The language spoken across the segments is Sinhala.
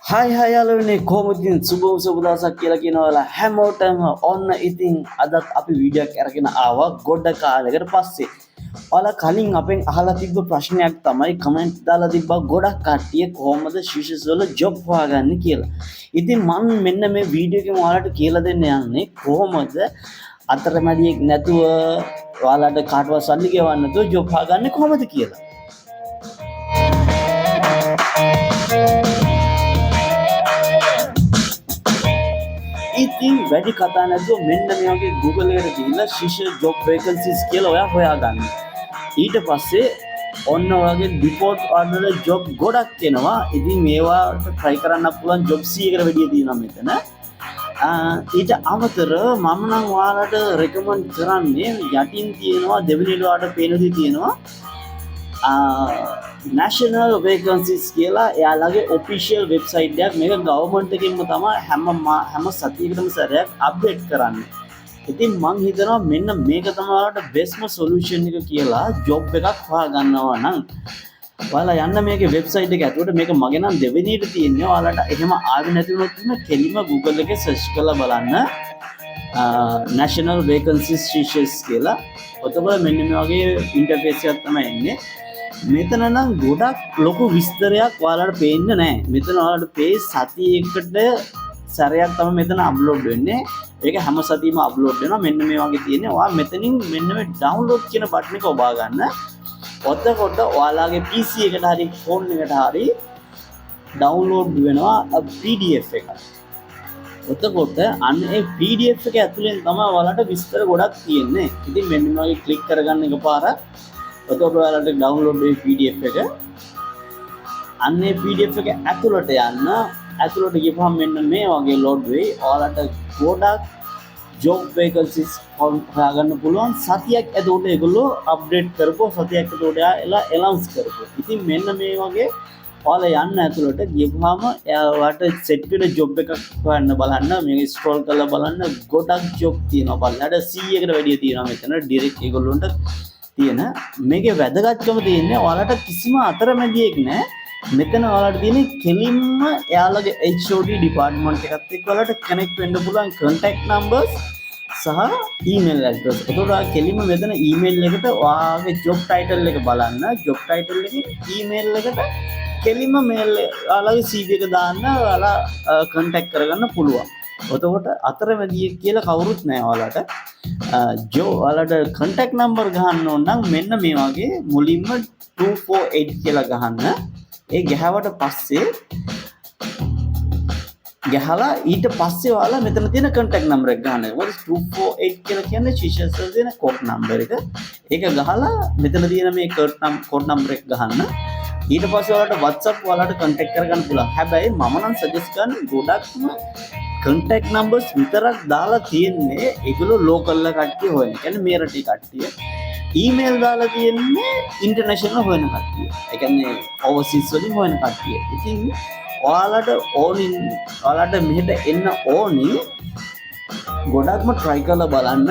හයි හයි යාළුවනේ කොහොමද ඉතින් සුබ දවසක් කියලා කියනවා හැමෝටම ඔන්න ඉතින් අදත් අපි වීඩියෝ එකක් අරගෙන ආවා ගොඩ කාලයකට පස්සේ. ඔයාලා කලින් අපෙන් අහලා තිබ්බ ප්‍රශ්නයක් තමයි කමෙන්ට් දාලා තිබ්බා ගොඩක් කට්ටිය කොහොමද ශිෂ්‍යස් වල ජොබ් හොයාගන්නේ කියලා. ඉතින් මම මෙන්න මේ වීඩියෝ එකෙන් ඔයාලට කියලා දෙන්න යන්නේ කොහොමද අතරමැදියෙක් නැතුව ඔයාලට කාටවත් සල්ලි ගෙවන්න නැතුව ජොබ් හොයාගන්නේ කොහොමද කියලා. ඉතින් වැඩි කතා නැතුව මෙන්න මේ වගේ Google එකට ගිහිල්ලා ශිෂ්‍ය job vacancies කියලා ඔයා හොයාගන්න. ඊට පස්සේ ඔන්න ඔයගේ ඩිෆෝල්ට් ඔයාලට job ගොඩක් එනවා. ඉතින් මේවාට try කරන්න පුළුවන් job 100කට වැඩිය තියෙනවා මෙතන. ඊට අමතරව මම නම් ඔයාලට recommend කරන්නේ යටින් තියෙනවා දෙවෙනියට ඔයාලට පේන දේ තියෙනවා. national vacancies කියලා එයාලගේ official website එකක්. මේක government එකකින්ම තමයි හැම සතියකටම සැරයක් update කරන්නේ. ඉතින් මං හිතනවා මෙන්න මේක තමයි ඔයාලට bestම solution එක කියලා job එකක් හොයාගන්නවා නම් ඔයාලා යන්න මේකේ website එක ඇතුළට. මේක මගේ නම් දෙවෙනියට තියෙන්නේ. ඔයාලට එහෙම ආවෙ නැති වුණොත් කෙලිම Google එකේ search කරලා බලන්න national vacancies teachers කියලා. ඔතකොට මෙන්න මේ වගේ interface එකක් තමයි එන්නේ. මෙතන නම් ගොඩක් ලොකු විස්තරයක් ඔයාලට පේන්නේ නැහැ. මෙතන ඔයාලට page සතියකට සැරයක් තමයි මෙතන අප්ලෝඩ් වෙන්නේ. ඒක හැම සතියෙම අප්ලෝඩ් වෙනවා. මෙන්න මේ වගේ තියෙන්නේ. ඔයා මෙතනින් මෙන්න මේ ඩවුන්ලෝඩ් කියන බටන් එක ඔබා ගන්න. ඔතකොට ඔයාලගේ PC එකට හරි ෆෝන් එකට හරි ඩවුන්ලෝඩ් වෙනවා PDF එක. ඔතකොට අන්න ඒ PDF එක ඇතුලෙන් තමයි ඔයාලට විස්තර ගොඩක් තියෙන්නේ. ඉතින් මෙන්න මේ වගේ ක්ලික් කරගන්න එකපාරක්. ඔතකොට ඔයාලට ඩවුන්ලෝඩ් වෙයි PDF එක. අන්නේ PDF එක ඇතුළට යන්න. ඇතුළට ගිහම මෙන්න මේ වගේ ලෝඩ් වෙයි. ඔයාලට ගොඩක් job vacancies හොයාගන්න පුළුවන්. සතියක් ඇතුළත ඒගොල්ලෝ අප්ඩේට් කරපුවා. සතියක් ඇතුළත එලා announce කරපුවා. ඉතින් මෙන්න මේ වගේ ඔයාලා යන්න ඇතුළට ගිහම ඔයාලට set වෙන job එකක් හොයන්න බලන්න. මේක scroll කරලා බලන්න ගොඩක් job තියෙනවා. බලන්න 100කට වැඩිය තියෙනවා මෙතන direct ඒගොල්ලොන්ට තියෙන. මේකේ වැදගත්කම තියෙන්නේ ඔයාලට කිසිම අතරමැදියෙක් නැහැ. මෙතන ඔයාලට තියෙන්නේ කෙලින්ම එයාලගේ HOD department එකත් එක්ක ඔයාලට connect වෙන්න පුළුවන් contact numbers සහ email address. ඒකට ඔයා කෙලින්ම මෙතන email එකට ඔයාගේ job title එක බලන්න. job title එකේ email එකට කෙලින්ම mail ඔයාලගේ CV එක දාන්න ඔයාලා contact කරගන්න පුළුවන්. ඔතකොට අතරමැදියෙක් කියලා කවුරුත් නැහැ ඔයාලට. ඔයාලට contact number ගහන්න ඕන නම් මෙන්න මේ වගේ මුලින්ම 248 කියලා ගහන්න. ඒ ගහවට පස්සේ ගහලා ඊට පස්සේ ඔයාලා මෙතන තියෙන contact number එක ගන්න. what is 248 කියලා කියන්නේ ශිෂ්‍යයන්ට දෙන code number එක. ඒක ගහලා මෙතන තියෙන මේ code number එක ගහන්න. ඊට පස්සේ ඔයාලට WhatsApp ඔයාලට contact කරගන්න පුළුවන්. හැබැයි මම නම් suggest කරන්නේ ගොඩක්ම contact numbers විතරක් දාලා තියෙන්නේ ඒගොල්ලෝ local කට්ටිය හොයන. කියන්නේ මේ රටේ කට්ටිය. email දාලා තියෙන්නේ international හොයන කට්ටිය. ඒ කියන්නේ overseas වලින් හොයන කට්ටිය. ඉතින් ඔයාලට මෙහෙට එන්න ඕනි ගොඩක්ම try කරලා බලන්න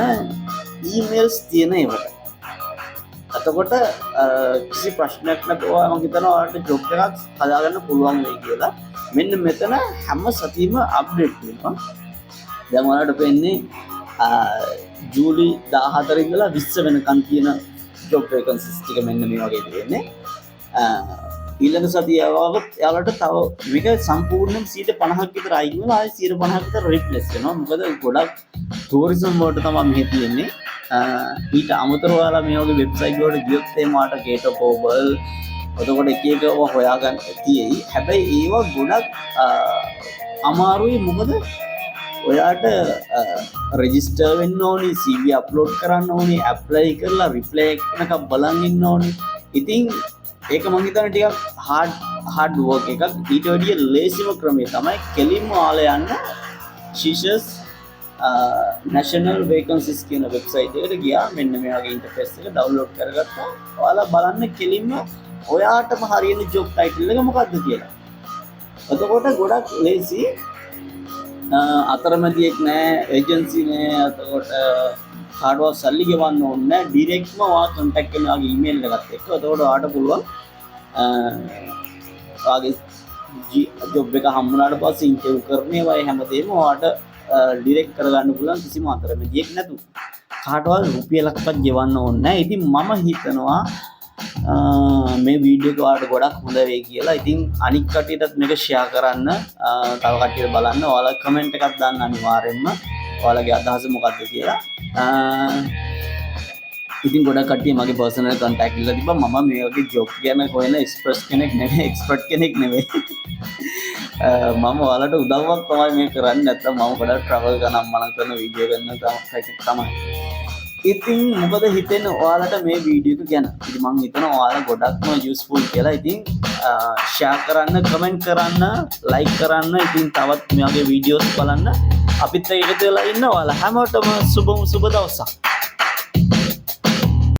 emails තියෙන ඒවට. එතකොට කිසි ප්‍රශ්නයක් නැතුව මම හිතනවා ඔයාලට job එකක් හදාගන්න පුළුවන් වෙයි කියලා. මෙන්න මෙතන හැම සතියෙම අප්ඩේට් වෙනවා. දැන් ඔයාලට පෙන්නේ ජූලි 14 ඉඳලා 20 වෙනකන් තියෙන job vacancies ටික මෙන්න මේ වගේ තියෙන්නේ. ඊළඟ සතිය ආවොත් එයාලට තව මේක සම්පූර්ණයෙන් 50% විතර අයින් වෙනවා. ආයෙ 50% විතර රිප්ලේස් වෙනවා. මොකද ගොඩක් ටූරිසම් වලට තමයි මෙහෙ තියෙන්නේ. ඊට අමතරව ඔයාලා මේ වගේ වෙබ්සයිට් වලට ගියොත් එහෙම ආට gate of global ඔතකොට එක එක හොයාගන්න තියෙයි. හැබැයි ඒවා ගොඩක් අමාරුයි. මොකද ඔයාට රෙජිස්ටර් වෙන්න ඕනි, CV අප්ලෝඩ් කරන්න ඕනි, ඇප්ලයි කරලා රිප්ලයි එකක් බලන් ඉන්න ඕනි. ඉතින් ඒක මම හිතන්නේ ටිකක් hard work එකක්. ඊට වැඩිය ලේසිම ක්‍රමය තමයි කෙලින්ම ඔයාලා යන්න ශිෂ්‍යස් national vacancies කියන වෙබ්සයිට් එකට ගියා. මෙන්න මේ වගේ ඉන්ටර්ෆේස් එක ඩවුන්ලෝඩ් කරගත්තා. ඔයාලා බලන්න කෙලින්ම ඔයාටම හරියන job title එක මොකක්ද කියලා. එතකොට ගොඩක් ලේසි. අතරමැදියෙක් නැහැ, ඒජන්සි නැහැ. එතකොට කාටවත් සල්ලි ගෙවන්න ඕනේ නැහැ. ඩිරෙක්ට්ම ඔයා contact කරන ඔයාගේ email එකත් එක්ක. එතකොට ඔයාට පුළුවන් ඔයාගේ ජොබ් එක හම්බුනාට පස්සේ ඉන්ටර්විව් කරන ඒවා හැමදේම ඔයාට ඩිරෙක්ට් කරගන්න පුළුවන් කිසිම අතරමැදියෙක් නැතුව. කාටවත් රුපියලක්වත් ගෙවන්න ඕනේ නැහැ. ඉතින් මම හිතනවා මේ වීඩියෝ එක ඔයාලට ගොඩක් හොඳ වෙයි කියලා. ඉතින් අනික් කට්ටියටත් මේක ෂෙයා කරන්න. තව කට්ටියට බලන්න. ඔයාලා කමෙන්ට් එකක් දාන්න අනිවාර්යෙන්ම. ඔයාලගේ අදහස මොකක්ද කියලා. ඉතින් ගොඩක් කට්ටිය මගේ පර්සනල් කන්ටැක්ට් ඉල්ලලා තිබ්බා. මම මේ වගේ ජොබ් ගැන හොයන එක්ස්පර්ට් කෙනෙක් නෙවෙයි, එක්ස්පර්ට් කෙනෙක් නෙවෙයි. මම ඔයාලට උදව්වක් තමයි මේ කරන්නේ. නැත්නම් මම ගොඩක් ට්‍රැවල් කරන අම්මලා කරන වීඩියෝ ගන්න තමයි. ඉතින් මොකද හිතෙන්නේ ඔයාලට මේ වීඩියෝ එක ගැන? ඉතින් මම හිතනවා ඔයාලා ගොඩක්ම යූස්ෆුල් කියලා. ඉතින් ෂෙයා කරන්න, කමෙන්ට් කරන්න, ලයික් කරන්න. ඉතින් තවත් මේ වගේ වීඩියෝස් බලන්න. අපිත් එක්ක එකතු වෙලා ඉන්න ඔයාලා හැමෝටම සුබ දවසක්.